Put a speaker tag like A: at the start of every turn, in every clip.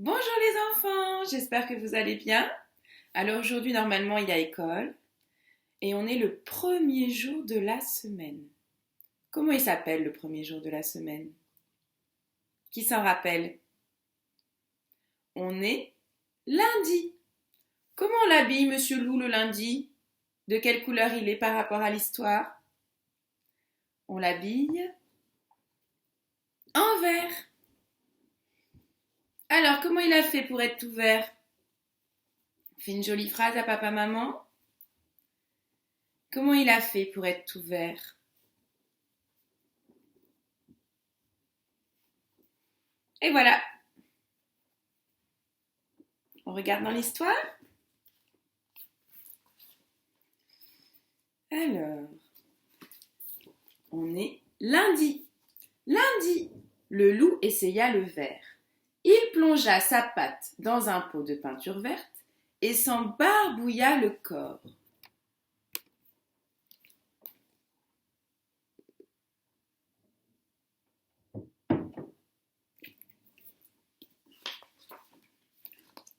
A: Bonjour les enfants, j'espère que vous allez bien. Alors aujourd'hui, normalement, il y a école et on est le premier jour de la semaine. Comment il s'appelle le premier jour de la semaine? Qui s'en rappelle? On est lundi. Comment on l'habille, Monsieur Loup, le lundi? De quelle couleur il est par rapport à l'histoire? On l'habille en vert. Alors, comment il a fait pour être tout vert? Fait une jolie phrase à papa-maman. Comment il a fait pour être tout vert? Et voilà. On regarde dans l'histoire. Alors, on est lundi. Lundi, le loup essaya le verre. Il plongea sa patte dans un pot de peinture verte et s'en barbouilla le corps.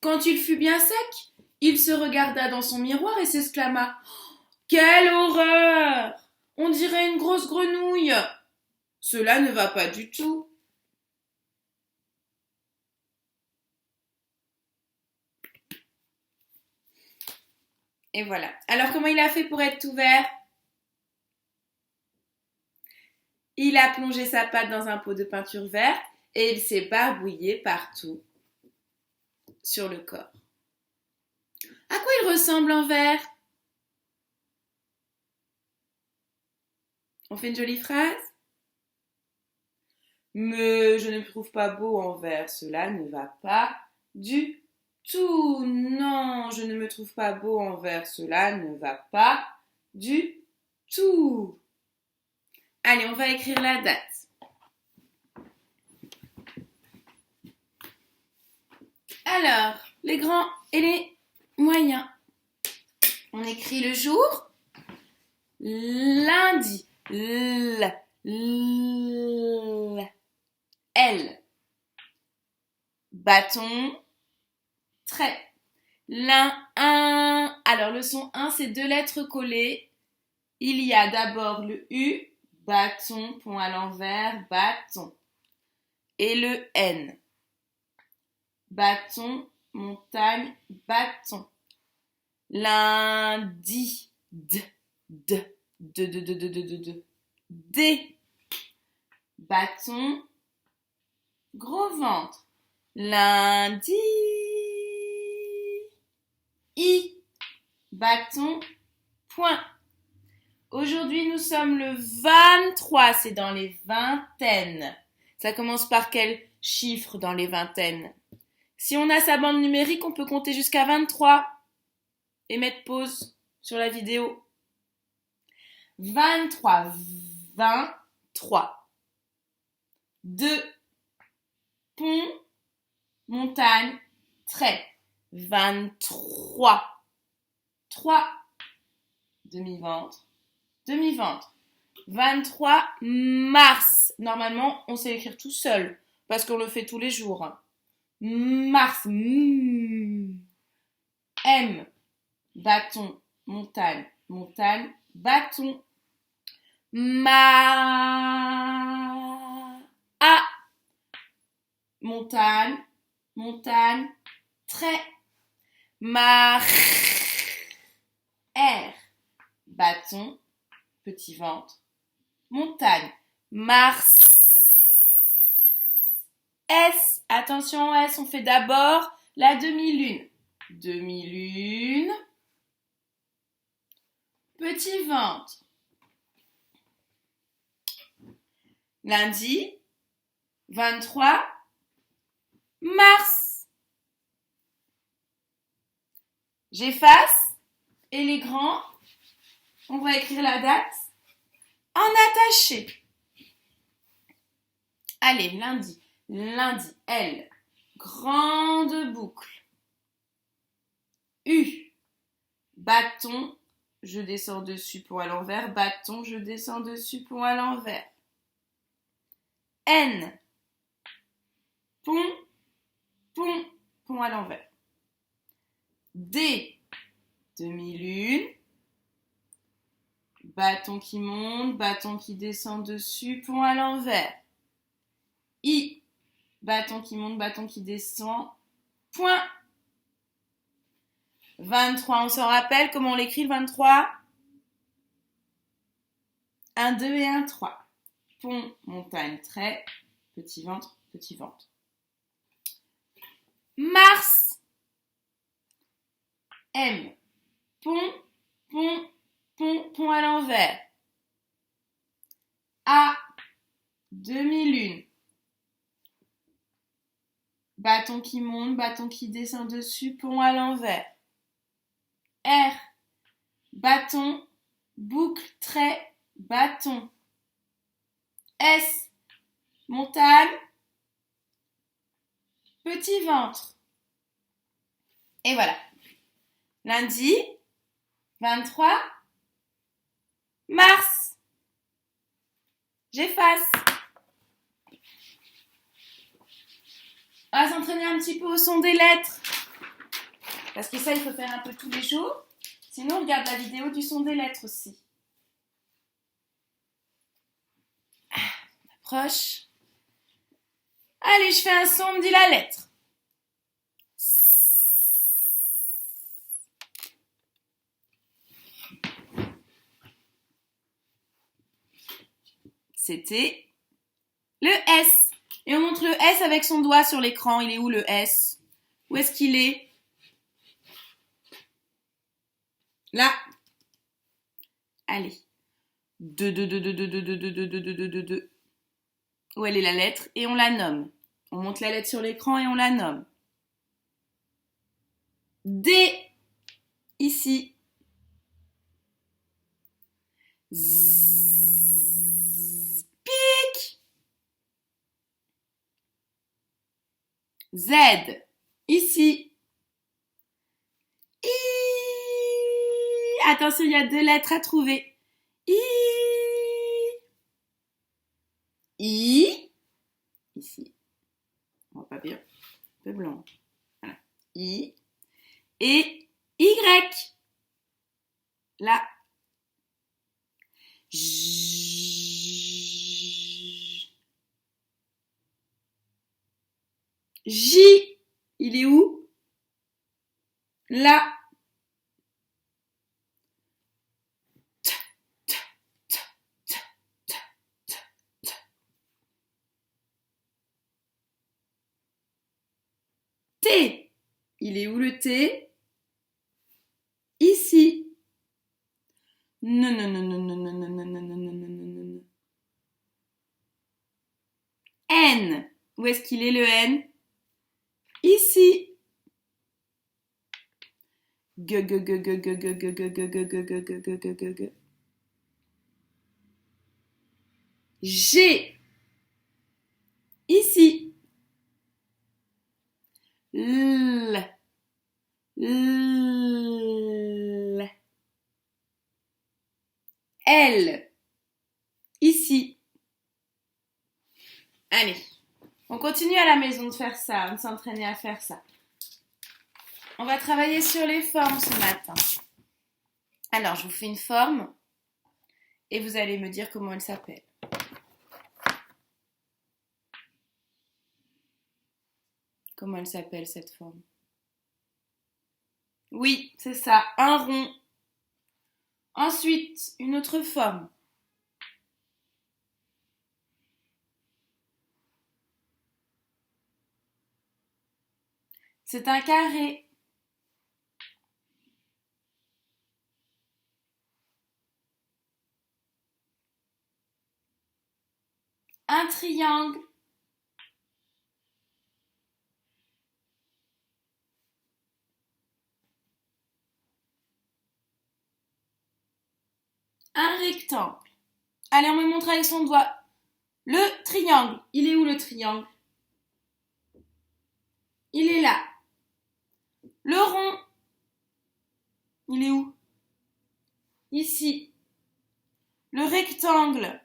A: Quand il fut bien sec, il se regarda dans son miroir et s'exclama « Quelle horreur! On dirait une grosse grenouille! Cela ne va pas du tout. » Et voilà. Alors comment il a fait pour être tout vert? Il a plongé sa patte dans un pot de peinture verte et il s'est barbouillé partout sur le corps. À quoi il ressemble en vert? On fait une jolie phrase? Mais je ne me trouve pas beau en vert, cela ne va pas du tout. Non, je ne me trouve pas beau en vert, cela ne va pas du tout. Allez, on va écrire la date. Alors, les grands et les moyens. On écrit le jour. Lundi. L. Bâton. Trait. Un. Alors, le son 1, c'est 2 lettres collées. Il y a d'abord le U, bâton, point à l'envers, bâton. Et le N. Bâton, montagne, bâton. Lundi. D. D. Bâton, gros ventre. Lundi. I. Bâton, point. Aujourd'hui, nous sommes le 23, c'est dans les vingtaines. Ça commence par quel chiffre dans les vingtaines? Si on a sa bande numérique, on peut compter jusqu'à 23 et mettre pause sur la vidéo. 23, 23. 2, pont, montagne, trait. 23. 3, demi-ventre. Demi-ventre. 23 mars. Normalement, on sait écrire tout seul parce qu'on le fait tous les jours. Mars. M. Bâton. Montagne. Montagne. Bâton. A. Montagne. Montagne. Trait. R. Bâton. Petit ventre. Montagne. Mars. S. Attention, S, on fait d'abord la demi-lune. Demi-lune. Petit ventre. Lundi. 23 mars. J'efface. Et les grands, on va écrire la date en attaché. Allez, lundi. Lundi, L. Grande boucle. U. Bâton. Je descends dessus, point à l'envers. Bâton, je descends dessus, point à l'envers. N. Pont. Pont. pont à l'envers. D, demi-lune. Bâton qui monte, bâton qui descend dessus, pont à l'envers. I, bâton qui monte, bâton qui descend, point. 23, on s'en rappelle comment on l'écrit le 23? 1, 2 et 1, 3. Pont, montagne, trait, petit ventre, petit ventre. Mars. M. Pont, pont, pont, pont à l'envers. A. Demi-lune. Bâton qui monte, bâton qui descend dessus, pont à l'envers. R. Bâton, boucle, trait, bâton. S. Montagne, petit ventre. Et voilà. Lundi, 23 mars. J'efface. On va s'entraîner un petit peu au son des lettres. Parce que ça, il faut faire un peu tous les jours. Sinon, on regarde la vidéo du son des lettres aussi. On approche. Allez, je fais un son, on me dit la lettre. C'était le S. Et on montre le S avec son doigt sur l'écran. Il est où le S? Où est-ce qu'il est? Là. Allez. 2, 2, 2, 2, 2, 2, 2, 2, 2, 2, 2, 2, 2. Où elle est la lettre? Et on la nomme. On monte la lettre sur l'écran et on la nomme. D. Ici. Z. Pic. Z. Ici. I. Attention, il y a 2 lettres à trouver. I. I. Ici. On voit pas bien. Un peu blanc. Voilà. I. Et Y. Là. J. J. Il est où? Là. T. Il est où le T? Ici. Non, non, non, non, non, non, non, non, non, non, non, non, non, non. N. Où est-ce qu'il est le N? Ici. G, g, g, g, g, g, g, g, g, g, g, g, g, g, g, g. G. Ici. L. L. L. Ici. Allez, on continue à la maison de faire ça, de s'entraîner à faire ça. On va travailler sur les formes ce matin. Alors, je vous fais une forme et vous allez me dire comment elle s'appelle. Comment elle s'appelle cette forme? Oui, c'est ça, un rond. Ensuite, une autre forme. C'est un carré. Un triangle. Un rectangle. Allez, on me montre avec son doigt. Le triangle. Il est où le triangle? Il est là. Le rond. Il est où? Ici. Le rectangle.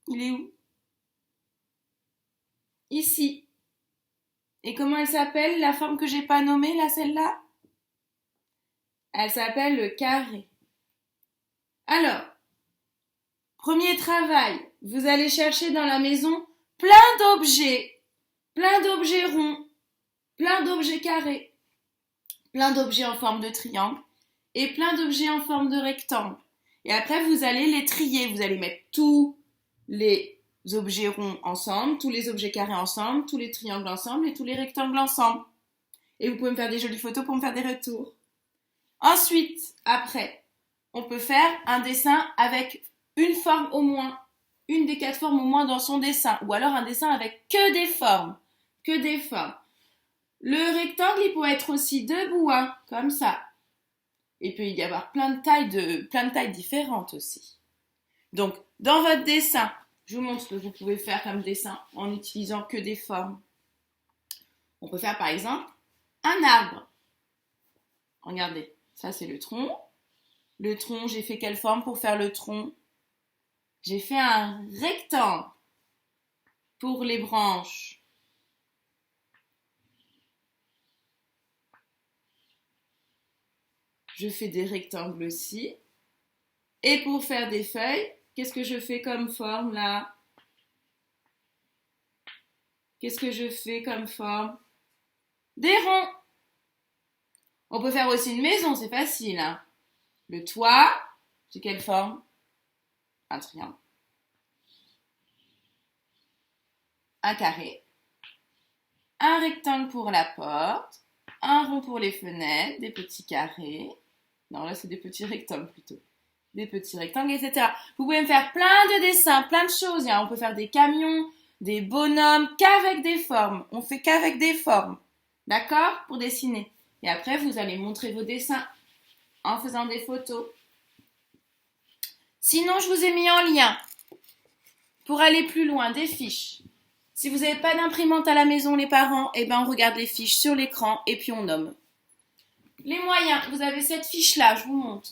A: Il est où? Ici. Et comment elle s'appelle, la forme que j'ai pas nommée, là, celle-là? Elle s'appelle le carré. Alors, premier travail, vous allez chercher dans la maison plein d'objets ronds, plein d'objets carrés, plein d'objets en forme de triangle et plein d'objets en forme de rectangle. Et après, vous allez les trier. Vous allez mettre tous les objets ronds ensemble, tous les objets carrés ensemble, tous les triangles ensemble et tous les rectangles ensemble. Et vous pouvez me faire des jolies photos pour me faire des retours. Ensuite, après, on peut faire un dessin avec une forme au moins, une des 4 formes au moins dans son dessin, ou alors un dessin avec que des formes, que des formes. Le rectangle, il peut être aussi debout, hein, comme ça. Il peut y avoir plein de tailles différentes aussi. Donc, dans votre dessin, je vous montre ce que vous pouvez faire comme dessin en utilisant que des formes. On peut faire par exemple un arbre. Regardez, ça c'est le tronc. Le tronc, j'ai fait quelle forme pour faire le tronc? J'ai fait un rectangle pour les branches. Je fais des rectangles aussi. Et pour faire des feuilles, qu'est-ce que je fais comme forme là? Qu'est-ce que je fais comme forme? Des ronds. On peut faire aussi une maison, c'est facile, hein? Le toit, c'est quelle forme? Un triangle. Un carré. Un rectangle pour la porte. Un rond pour les fenêtres. Des petits carrés. Non, là, c'est des petits rectangles plutôt. Des petits rectangles, etc. Vous pouvez me faire plein de dessins, plein de choses. On peut faire des camions, des bonhommes, qu'avec des formes. On fait qu'avec des formes. D'accord? Pour dessiner. Et après, vous allez montrer vos dessins en faisant des photos. Sinon, je vous ai mis en lien, pour aller plus loin, des fiches. Si vous n'avez pas d'imprimante à la maison, les parents, on regarde les fiches sur l'écran et puis on nomme. Les moyens, vous avez cette fiche-là, je vous montre.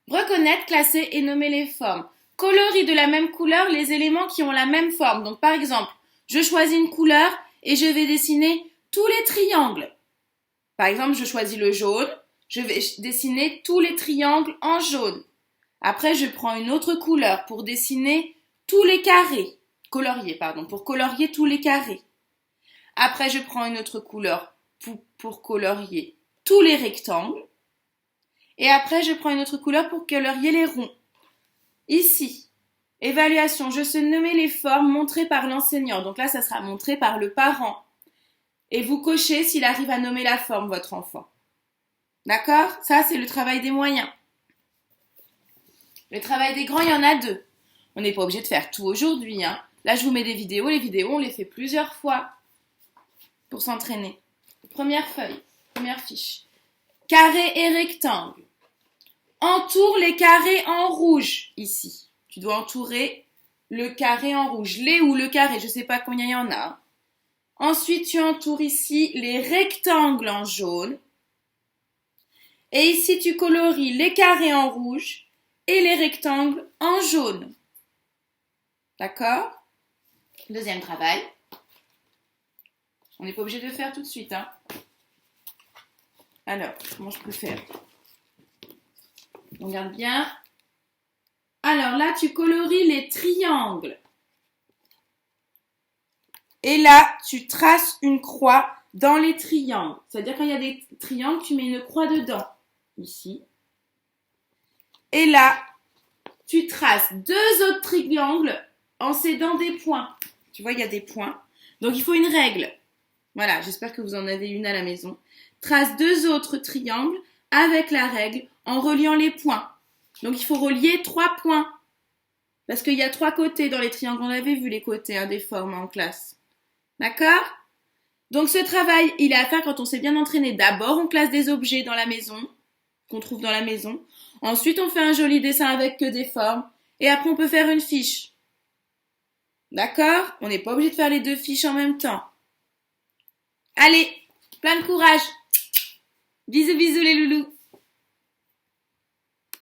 A: Reconnaître, classer et nommer les formes. Colorie de la même couleur les éléments qui ont la même forme. Donc par exemple, je choisis une couleur et je vais dessiner tous les triangles. Par exemple, je choisis le jaune, je vais dessiner tous les triangles en jaune. Après, je prends une autre couleur pour dessiner tous les carrés. Pour colorier tous les carrés. Après, je prends une autre couleur pour colorier tous les rectangles. Et après, je prends une autre couleur pour colorier les ronds. Ici, évaluation, je sais nommer les formes montrées par l'enseignant. Donc là, ça sera montré par le parent. Et vous cochez s'il arrive à nommer la forme, votre enfant. D'accord? Ça, c'est le travail des moyens. Le travail des grands, il y en a 2. On n'est pas obligé de faire tout aujourd'hui, hein. Là, je vous mets des vidéos. Les vidéos, on les fait plusieurs fois pour s'entraîner. Première feuille, première fiche. Carré et rectangle. Entoure les carrés en rouge, ici. Tu dois entourer le carré en rouge. Les ou le carré, je ne sais pas combien il y en a. Ensuite, tu entoures ici les rectangles en jaune. Et ici, tu colories les carrés en rouge et les rectangles en jaune. D'accord? Deuxième travail. On n'est pas obligé de le faire tout de suite, hein. Alors, comment je peux faire? On regarde bien. Alors là, tu colories les triangles. Et là, tu traces une croix dans les triangles. C'est-à-dire quand il y a des triangles, tu mets une croix dedans. Ici. Et là, tu traces 2 autres triangles en cédant des points. Tu vois, il y a des points. Donc, il faut une règle. Voilà, j'espère que vous en avez une à la maison. Trace 2 autres triangles avec la règle en reliant les points. Donc, il faut relier 3 points. Parce qu'il y a 3 côtés dans les triangles. On avait vu les côtés des formes en classe. D'accord? Donc, ce travail, il est à faire quand on s'est bien entraîné. D'abord, on classe des objets dans la maison, qu'on trouve dans la maison. Ensuite, on fait un joli dessin avec que des formes. Et après, on peut faire une fiche. D'accord? On n'est pas obligé de faire les 2 fiches en même temps. Allez, plein de courage. Bisous, bisous les loulous.